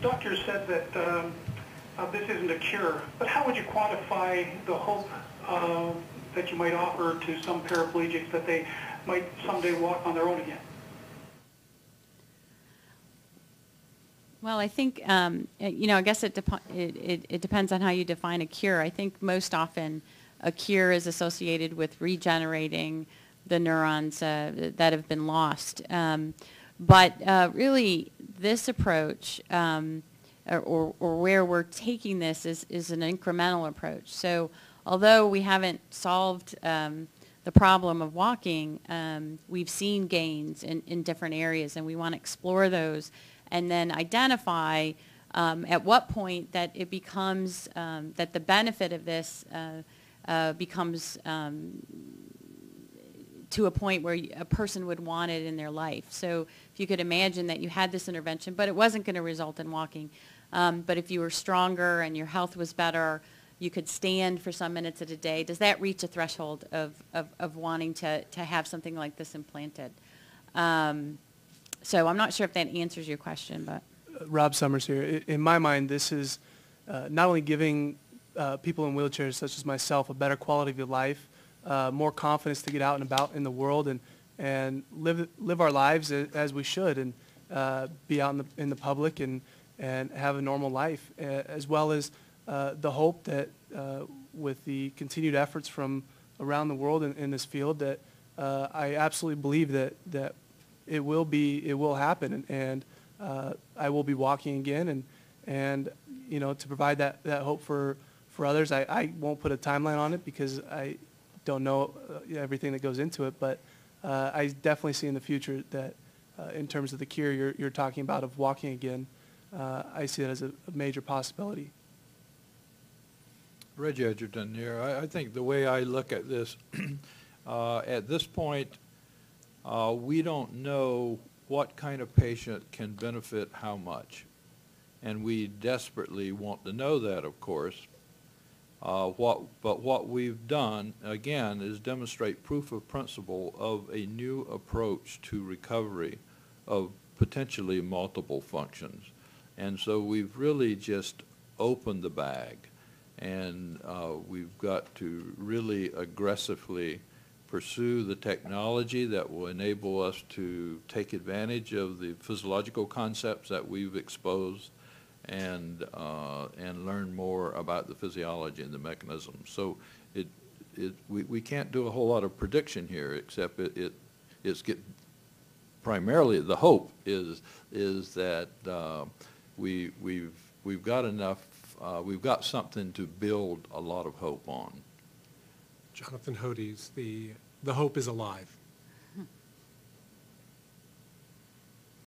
doctors said that this isn't a cure, but how would you quantify the hope that you might offer to some paraplegics that they might someday walk on their own again? Well, I think, I guess it depends on how you define a cure. I think most often a cure is associated with regenerating the neurons that have been lost. But really, this approach, or where we're taking this, is an incremental approach. So although we haven't solved the problem of walking, we've seen gains in different areas, and we want to explore those and then identify at what point that it becomes, that the benefit of this becomes to a point where a person would want it in their life. So if you could imagine that you had this intervention, but it wasn't going to result in walking, but if you were stronger and your health was better, you could stand for some minutes at a day, does that reach a threshold of wanting to have something like this implanted? So I'm not sure if that answers your question, but. Rob Summers here. In my mind, this is not only giving people in wheelchairs such as myself a better quality of life, more confidence to get out and about in the world and live our lives as we should, and be out in the public and have a normal life, as well as the hope that with the continued efforts from around the world in this field, that I absolutely believe that it will happen, and I will be walking again, and to provide that hope for others. I won't put a timeline on it because I don't know everything that goes into it, but I definitely see in the future that in terms of the cure you're talking about of walking again, I see it as a major possibility. Reggie Edgerton here. I think the way I look at this, at this point, we don't know what kind of patient can benefit how much. And we desperately want to know that, of course. But what we've done, again, is demonstrate proof of principle of a new approach to recovery of potentially multiple functions. And so we've really just opened the bag. And we've got to really aggressively pursue the technology that will enable us to take advantage of the physiological concepts that we've exposed and learn more about the physiology and the mechanism. So we can't do a whole lot of prediction here, except primarily the hope is that we've got enough, we've got something to build a lot of hope on. Jonathan Hodes, the hope is alive.